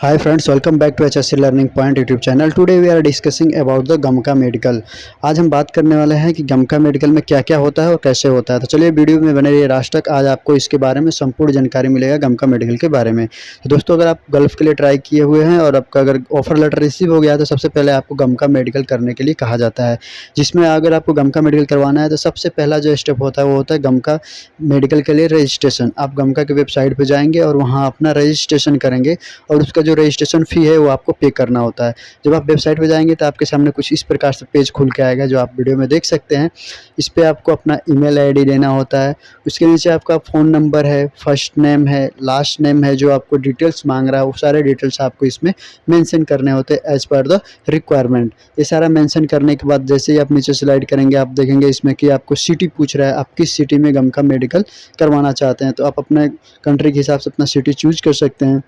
Hi friends, welcome back to HSC Learning Point YouTube channel. Today we are discussing about the गमका medical. आज हम बात करने वाले हैं कि गमका मेडिकल में क्या क्या होता है और कैसे होता है। तो चलिए वीडियो में बने रहिए लास्ट तक। आज आपको इसके बारे में संपूर्ण जानकारी मिलेगा गमका मेडिकल के बारे में। तो दोस्तों, अगर आप गल्फ के लिए ट्राई किए हुए हैं और आपका अगर ऑफर लेटर रिसीव हो गया तो सबसे पहले आपको गमका मेडिकल करने के लिए कहा जाता है, जिसमें अगर आपको गमका मेडिकल करवाना है तो सबसे पहला जो स्टेप होता है वो होता है गमका मेडिकल के लिए रजिस्ट्रेशन। आप गमका की वेबसाइट पर जाएंगे और वहाँ अपना रजिस्ट्रेशन करेंगे और उसका जो रजिस्ट्रेशन फ़ी है वो आपको पे करना होता है। जब आप वेबसाइट पे जाएंगे तो आपके सामने कुछ इस प्रकार से पेज खुल के आएगा जो आप वीडियो में देख सकते हैं। इस पे आपको अपना ईमेल आईडी देना होता है। उसके नीचे आपका फ़ोन नंबर है, फर्स्ट नेम है, लास्ट नेम है, जो आपको डिटेल्स मांग रहा है वो सारे डिटेल्स आपको इसमें मेंशन करने होते हैं एज़ पर द रिक्वायरमेंट। ये सारा मेंशन करने के बाद जैसे ही आप नीचे स्लाइड करेंगे आप देखेंगे इसमें कि आपको सिटी पूछ रहा है, आप किस सिटी में गमका मेडिकल करवाना चाहते हैं। तो आप अपने कंट्री के हिसाब से अपना सिटी चूज कर सकते हैं।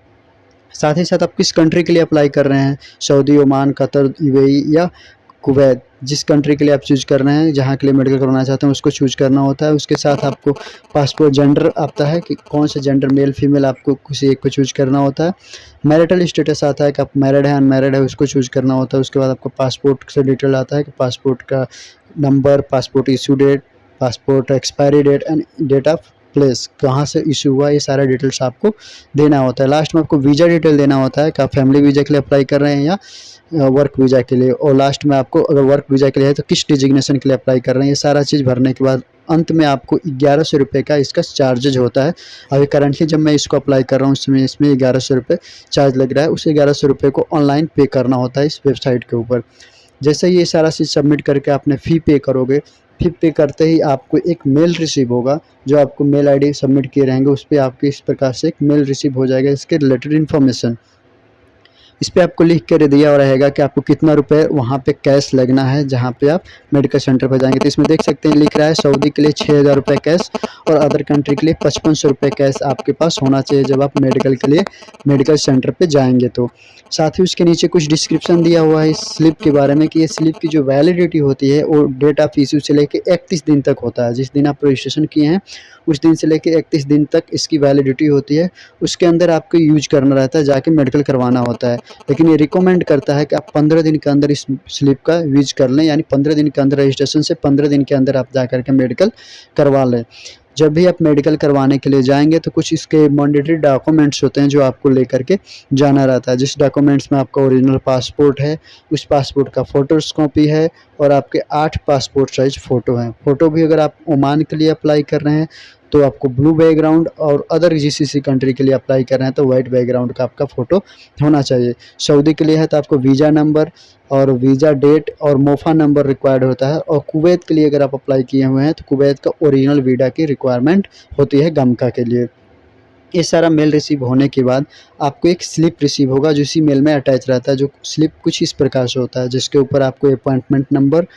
साथ ही साथ आप किस कंट्री के लिए अप्लाई कर रहे हैं, सऊदी, ओमान, कतर, यूएई या कुवैत, जिस कंट्री के लिए आप चूज़ कर रहे हैं, जहाँ के लिए मेडिकल करवाना चाहते हैं उसको चूज़ करना होता है। उसके साथ आपको पासपोर्ट जेंडर आता है कि कौन सा जेंडर मेल फीमेल आपको किसी एक को चूज़ करना होता है। मैरिटल स्टेटस आता है कि आप मैरिड है अनमैरिड है उसको चूज़ करना होता है। उसके बाद आपको पासपोर्ट से डिटेल आता है कि पासपोर्ट का number, passport issue date, passport expiry date and date of place, कहाँ से इशू हुआ, ये सारा डिटेल्स आपको देना होता है। लास्ट में आपको वीज़ा डिटेल देना होता है कि आप फैमिली वीज़ा के लिए अप्लाई कर रहे हैं या वर्क वीज़ा के लिए, और लास्ट में आपको अगर वर्क वीज़ा के लिए है तो किस डिजिग्नेशन के लिए अप्लाई कर रहे हैं। ये सारा चीज़ भरने के बाद अंत में आपको 1100 रुपये का इसका चार्जेज होता है। अभी करंटली जब मैं इसको अप्लाई कर रहा हूँ इसमें 1100 रुपये चार्ज लग रहा है। उस 1100 रुपये को ऑनलाइन पे करना होता है इस वेबसाइट के ऊपर। जैसे ही ये सारा चीज़ सबमिट करके आपने फ़ी पे करोगे, फ़ी पे करते ही आपको एक मेल रिसीव होगा, जो आपको मेल आईडी सबमिट किए रहेंगे उस पर आपको इस प्रकार से एक मेल रिसीव हो जाएगा। इसके रिलेटेड इन्फॉर्मेशन इस पे आपको लिख कर दिया और रहेगा कि आपको कितना रुपए वहाँ पे कैश लगना है जहाँ पे आप मेडिकल सेंटर पर जाएंगे। तो इसमें देख सकते हैं लिख रहा है सऊदी के लिए 6000 रुपये कैश और अदर कंट्री के लिए 5500 रुपये कैश आपके पास होना चाहिए जब आप मेडिकल के लिए मेडिकल सेंटर पे जाएंगे। तो साथ ही उसके नीचे कुछ डिस्क्रिप्शन दिया हुआ है इस स्लिप के बारे में कि ये स्लिप की जो वैलिडिटी होती है वो डेट ऑफ इशू से लेके 31 दिन तक होता है। जिस दिन आप रजिस्ट्रेशन किए हैं उस दिन से लेके 31 दिन तक इसकी वैलिडिटी होती है। उसके अंदर आपको यूज करना रहता है, जाके मेडिकल करवाना होता है। लेकिन ये रिकमेंड करता है कि आप 15 दिन के अंदर इस स्लिप का यूज कर लें, यानी 15 दिन के अंदर रजिस्ट्रेशन से 15 दिन के अंदर आप जा कर के मेडिकल करवा लें। जब भी आप मेडिकल करवाने के लिए जाएंगे तो कुछ इसके मैंडेटरी डॉक्यूमेंट्स होते हैं जो आपको लेकर के जाना रहता है। जिस डॉक्यूमेंट्स में आपका ओरिजिनल पासपोर्ट है, उस पासपोर्ट का फ़ोटोस कॉपी है और आपके 8 पासपोर्ट साइज फ़ोटो हैं। फ़ोटो भी अगर आप ओमान के लिए अप्लाई कर रहे हैं तो आपको ब्लू बैकग्राउंड, और अदर जीसीसी कंट्री के लिए अप्लाई कर रहे हैं तो वाइट बैकग्राउंड का आपका फ़ोटो होना चाहिए। सऊदी के लिए है तो आपको वीज़ा नंबर और वीज़ा डेट और मोफा नंबर रिक्वायर्ड होता है। और कुवैत के लिए अगर आप अप्लाई किए हुए हैं तो कुवैत का ओरिजिनल वीज़ा की रिक्वायरमेंट होती है गमका के लिए। ये सारा मेल रिसीव होने के बाद आपको एक स्लिप रिसीव होगा जो इसी मेल में अटैच रहता है। जो स्लिप कुछ इस प्रकार से होता है जिसके ऊपर आपको अपॉइंटमेंट नंबर,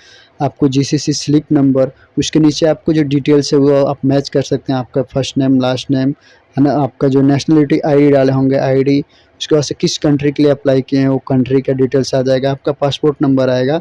आपको जीसीसी स्लिप नंबर, उसके नीचे आपको जो डिटेल्स है वो आप मैच कर सकते हैं। आपका फर्स्ट नेम, लास्ट नेम है ना, आपका जो नेशनलिटी आईडी डाले होंगे आईडी, उसके बाद से किस कंट्री के लिए अप्लाई किए हैं वो कंट्री का डिटेल्स आ जाएगा। आपका पासपोर्ट नंबर आएगा,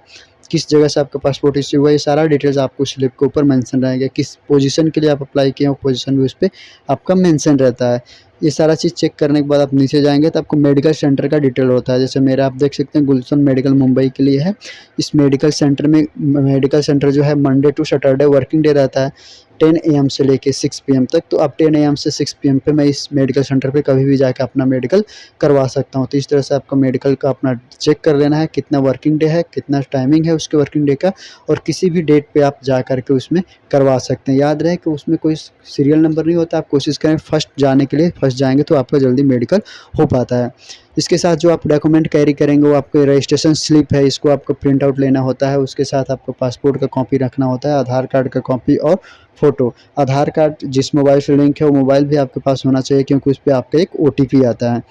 किस जगह से आपका पासपोर्ट इश्यू हुआ, ये सारा डिटेल्स आपको स्लिप के ऊपर मेंशन रहेगा। किस पोजीशन के लिए आप अप्लाई किए हैं वो पोजीशन भी उस पर आपका मेंशन रहता है। ये सारा चीज़ चेक करने के बाद आप नीचे जाएंगे तो आपको मेडिकल सेंटर का डिटेल होता है। जैसे मेरा आप देख सकते हैं गुलशन मेडिकल मुंबई के लिए है। इस मेडिकल सेंटर में मेडिकल सेंटर जो है Monday to Saturday working day रहता है 10 AM से लेके 6 PM तक। तो आप 10 AM से 6 PM पे मैं इस मेडिकल सेंटर पे कभी भी जाकर अपना मेडिकल करवा सकता हूँ। तो इस तरह से आपका मेडिकल का अपना चेक कर लेना है कितना वर्किंग डे है, कितना टाइमिंग है उसके वर्किंग डे का, और किसी भी डेट पे आप जा कर के उसमें करवा सकते हैं। याद रहे कि उसमें कोई सीरियल नंबर नहीं होता। आप कोशिश करें फर्स्ट जाने के लिए, फर्स्ट जाएंगे तो आपका जल्दी मेडिकल हो पाता है। इसके साथ जो आप डॉक्यूमेंट कैरी करेंगे वो आपके रजिस्ट्रेशन स्लिप है, इसको आपको प्रिंट आउट लेना होता है। उसके साथ आपको पासपोर्ट का कॉपी रखना होता है, आधार कार्ड का कॉपी और फ़ोटो। आधार कार्ड जिस मोबाइल से लिंक है वो मोबाइल भी आपके पास होना चाहिए क्योंकि उस पर आपका एक OTP आता है।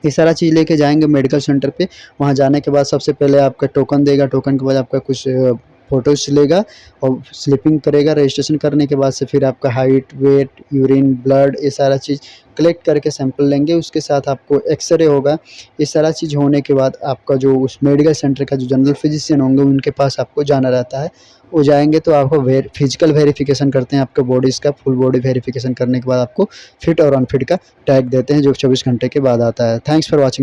ये सारा चीज़ लेके जाएंगे मेडिकल सेंटर पे। वहाँ जाने के बाद सबसे पहले आपका टोकन देगा, टोकन के बाद आपका कुछ फ़ोटोज़ लेगा और स्लिपिंग करेगा। रजिस्ट्रेशन करने के बाद से फिर आपका हाइट, वेट, यूरिन, ब्लड, ये सारा चीज़ कलेक्ट करके सैंपल लेंगे। उसके साथ आपको एक्सरे होगा। ये सारा चीज़ होने के बाद आपका जो उस मेडिकल सेंटर का जो जनरल फिजिशियन होंगे उनके पास आपको जाना रहता है। वो जाएंगे तो आपको फिजिकल वेरिफिकेशन करते हैं आपके बॉडीज़ का। फुल बॉडी वेरिफिकेशन करने के बाद आपको फिट और अनफिट का टैग देते हैं जो 24 घंटे के बाद आता है। Thanks for watching.